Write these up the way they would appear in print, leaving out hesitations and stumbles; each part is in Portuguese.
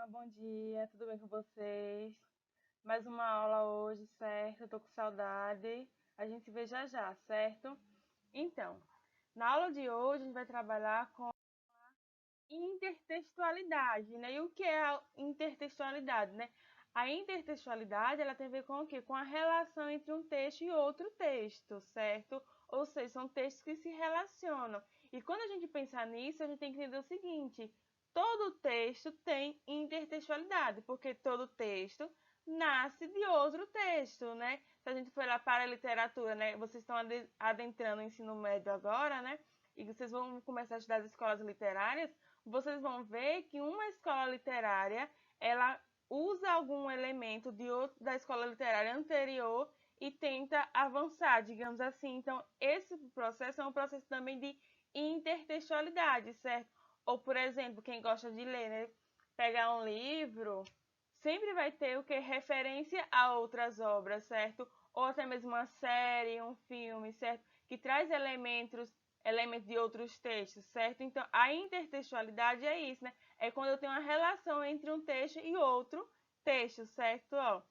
Bom dia, tudo bem com vocês? Mais uma aula hoje, certo? Eu tô com saudade. A gente se vê já já, certo? Então, na aula de hoje a gente vai trabalhar com intertextualidade, né? E o que é a intertextualidade, né? A intertextualidade, ela tem a ver com o quê? Com a relação entre um texto e outro texto, certo? Ou seja, são textos que se relacionam. E quando a gente pensar nisso, a gente tem que entender o seguinte: todo texto tem intertextualidade, porque todo texto nasce de outro texto, né? Se a gente for lá para a literatura, né? Vocês estão adentrando o ensino médio agora, né? E vocês vão começar a estudar as escolas literárias, vocês vão ver que uma escola literária, ela usa algum elemento da escola literária anterior e tenta avançar, digamos assim. Então, esse processo é um processo também de intertextualidade, certo? Ou, por exemplo, quem gosta de ler, né? Pegar um livro, sempre vai ter o que? Referência a outras obras, certo? Ou até mesmo uma série, um filme, certo? Que traz elementos de outros textos, certo? Então, a intertextualidade é isso, né? É quando eu tenho uma relação entre um texto e outro texto, certo? Ó,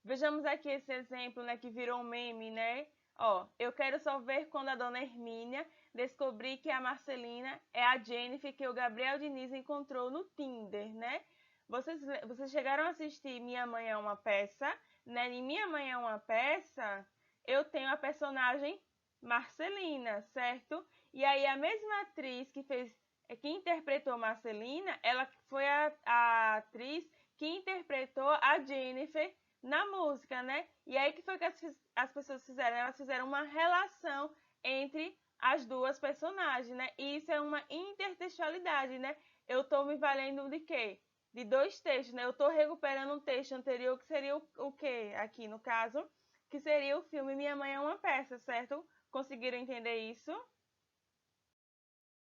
vejamos aqui esse exemplo, né, que virou um meme, né? Ó, eu quero só ver quando a dona Hermínia descobrir que a Marcelina é a Jennifer que o Gabriel Diniz encontrou no Tinder, né? Vocês chegaram a assistir Minha Mãe é uma Peça, né? Em Minha Mãe é uma Peça, eu tenho a personagem Marcelina, certo? E aí a mesma atriz que interpretou Marcelina, ela foi a atriz que interpretou a Jennifer na música, né? E aí que foi que as pessoas fizeram? Elas fizeram uma relação entre as duas personagens, né? E isso é uma intertextualidade, né? Eu tô me valendo de quê? De dois textos, né? Eu tô recuperando um texto anterior que seria o quê? Aqui no caso, que seria o filme Minha Mãe é uma Peça, certo? Conseguiram entender isso?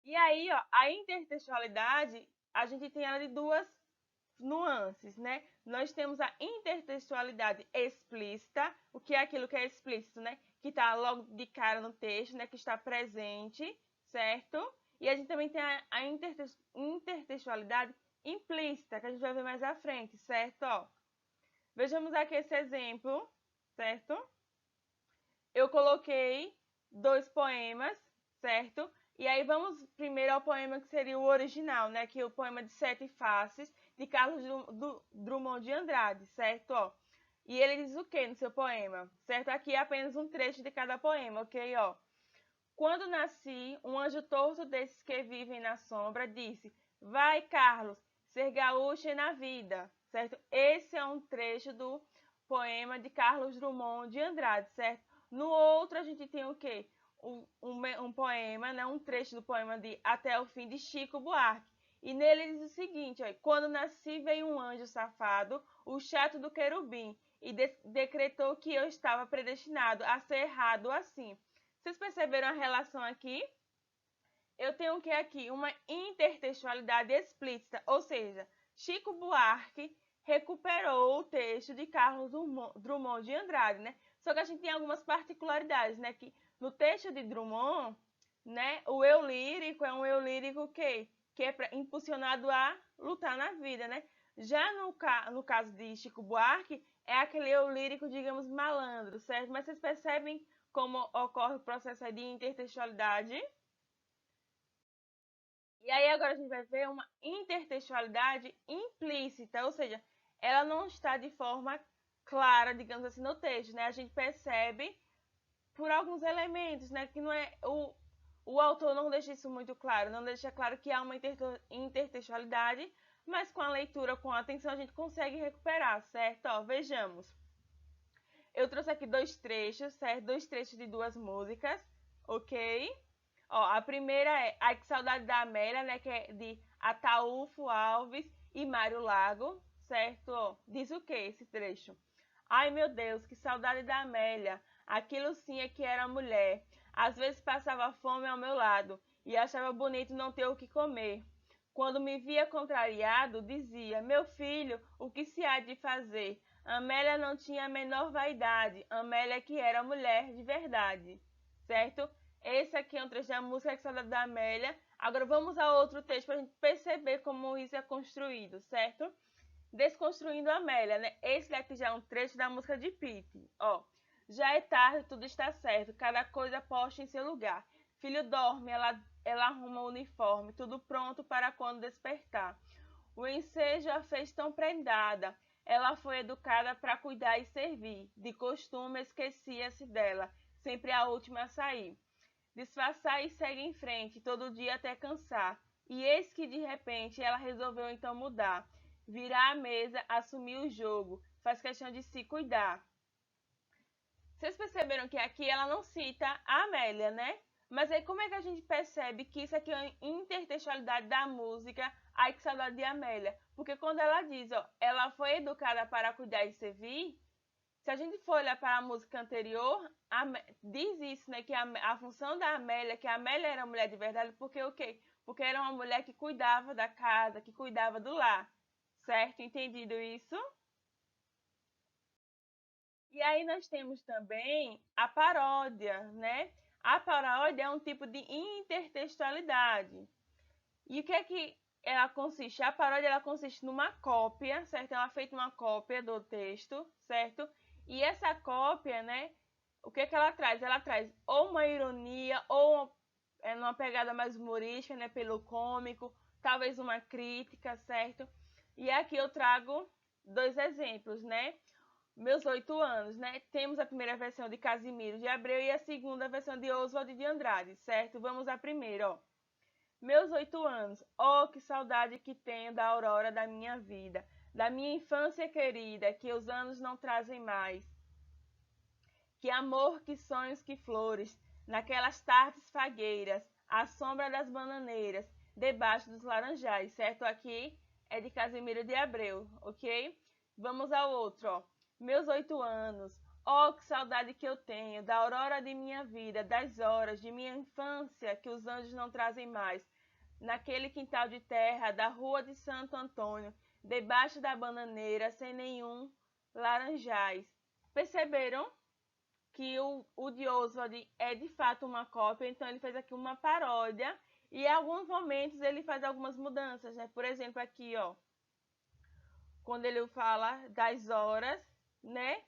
E aí, ó, a intertextualidade, a gente tem ela de duas nuances, né? Nós temos a intertextualidade explícita, o que é aquilo que é explícito, né? Que está logo de cara no texto, né? Que está presente, certo? E a gente também tem a intertextualidade implícita, que a gente vai ver mais à frente, certo? Ó, vejamos aqui esse exemplo, certo? Eu coloquei dois poemas, certo? E aí vamos primeiro ao poema que seria o original, né? Que é o poema de Sete Faces, de Carlos Drummond de Andrade, certo? Ó. E ele diz o que no seu poema? Certo? Aqui é apenas um trecho de cada poema, ok? Ó. Quando nasci, um anjo torto desses que vivem na sombra disse: Vai, Carlos, ser gaúcho é na vida, certo? Esse é um trecho do poema de Carlos Drummond de Andrade, certo? No outro, a gente tem o quê? Um poema, né? Um trecho do poema de Até o Fim de Chico Buarque. E nele diz o seguinte: ó, quando nasci, veio um anjo safado, o chato do querubim, e decretou que eu estava predestinado a ser errado assim. Vocês perceberam a relação aqui? Eu tenho o que aqui? Uma intertextualidade explícita, ou seja, Chico Buarque recuperou o texto de Carlos Drummond de Andrade, né? Só que a gente tem algumas particularidades, né? Que no texto de Drummond, né, o eu lírico é um eu lírico que é impulsionado a lutar na vida, né? Já no caso de Chico Buarque, é aquele eu lírico, digamos, malandro, certo? Mas vocês percebem como ocorre o processo de intertextualidade? E aí agora a gente vai ver uma intertextualidade implícita, ou seja, ela não está de forma clara, digamos assim, no texto, né? A gente percebe por alguns elementos, né? Que não é o autor não deixa isso muito claro, não deixa claro que há uma intertextualidade, mas com a leitura, com a atenção, a gente consegue recuperar, certo? Ó, vejamos. Eu trouxe aqui dois trechos, certo? Dois trechos de duas músicas, ok? Ó, a primeira é Ai Que Saudade da Amélia, né? Que é de Ataúfo Alves e Mário Lago, certo? Ó, diz o que esse trecho? Ai, meu Deus, que saudade da Amélia. Aquilo sim é que era mulher. Às vezes passava fome ao meu lado e achava bonito não ter o que comer. Quando me via contrariado, dizia: Meu filho, o que se há de fazer? Amélia não tinha a menor vaidade. Amélia que era mulher de verdade, certo? Esse aqui é um trecho da música Que Saudade da Amélia. Agora vamos a outro texto para a gente perceber como isso é construído, certo? Desconstruindo a Amélia, né? Esse daqui já é um trecho da música de Pete. Ó, já é tarde, tudo está certo, cada coisa posta em seu lugar. Filho dorme, ela arruma o uniforme, tudo pronto para quando despertar. O ensejo a fez tão prendada, ela foi educada para cuidar e servir. De costume esquecia-se dela, sempre a última a sair. Disfarçar e segue em frente, todo dia até cansar. E eis que de repente ela resolveu então mudar. Virar a mesa, assumir o jogo, faz questão de se cuidar. Vocês perceberam que aqui ela não cita a Amélia, né? Mas aí como é que a gente percebe que isso aqui é uma intertextualidade da música Ai Que Saudade de Amélia? Porque quando ela diz, ó, ela foi educada para cuidar e servir, se a gente for olhar para a música anterior, diz isso, né? Que a função da Amélia, que a Amélia era mulher de verdade, porque o quê? Porque era uma mulher que cuidava da casa, que cuidava do lar. Certo? Entendido isso? E aí nós temos também a paródia, né? A paródia é um tipo de intertextualidade. E o que é que ela consiste? A paródia ela consiste numa cópia, certo? Ela é feita uma cópia do texto, certo? E essa cópia, né? O que é que ela traz? Ela traz ou uma ironia, ou numa pegada mais humorística, né? Pelo cômico, talvez uma crítica, certo? E aqui eu trago dois exemplos, né? Meus 8 anos, né? Temos a primeira versão de Casimiro de Abreu e a segunda versão de Oswald de Andrade, certo? Vamos à primeira, ó. Meus 8 anos, oh, que saudade que tenho da aurora da minha vida, da minha infância querida, que os anos não trazem mais. Que amor, que sonhos, que flores, naquelas tardes fagueiras, à sombra das bananeiras, debaixo dos laranjais, certo? Aqui é de Casimiro de Abreu, ok? Vamos ao outro, ó. Meus 8 anos, oh, que saudade que eu tenho da aurora de minha vida, das horas de minha infância que os anjos não trazem mais. Naquele quintal de terra da rua de Santo Antônio, debaixo da bananeira, sem nenhum laranjais. Perceberam que o de Oswald é de fato uma cópia, então ele fez aqui uma paródia e em alguns momentos ele faz algumas mudanças, né? Por exemplo, aqui, ó, quando ele fala das horas, né?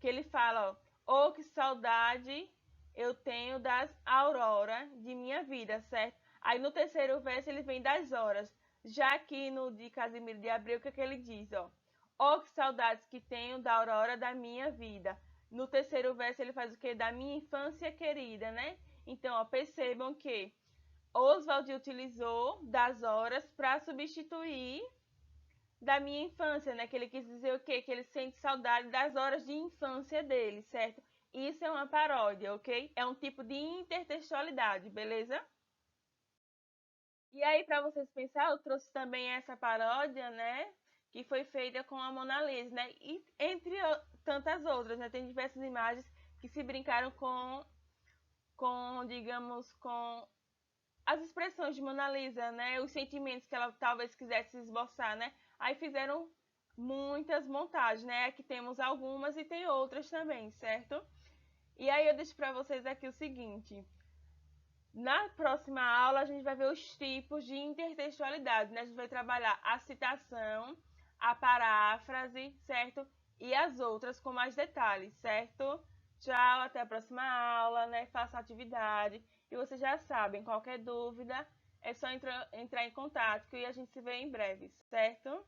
Que ele fala, ó, oh, que saudade eu tenho das auroras de minha vida, certo? Aí no terceiro verso ele vem das horas. Já aqui no de Casimiro de Abreu, o que é que ele diz, ó? Oh, que saudades que tenho da aurora da minha vida. No terceiro verso ele faz o quê? Da minha infância querida, né? Então, ó, percebam que Oswald utilizou das horas para substituir da minha infância, né? Que ele quis dizer o quê? Que ele sente saudade das horas de infância dele, certo? Isso é uma paródia, ok? É um tipo de intertextualidade, beleza? E aí, para vocês pensar, eu trouxe também essa paródia, né? Que foi feita com a Mona Lisa, né? E entre tantas outras, né? Tem diversas imagens que se brincaram digamos, com as expressões de Mona Lisa, né? Os sentimentos que ela talvez quisesse esboçar, né? Aí fizeram muitas montagens, né? Aqui temos algumas e tem outras também, certo? E aí eu deixo para vocês aqui o seguinte. Na próxima aula a gente vai ver os tipos de intertextualidade, né? A gente vai trabalhar a citação, a paráfrase, certo? E as outras com mais detalhes, certo? Tchau, até a próxima aula, né? Faça a atividade. E vocês já sabem, qualquer dúvida é só entrar em contato que a gente se vê em breve, certo?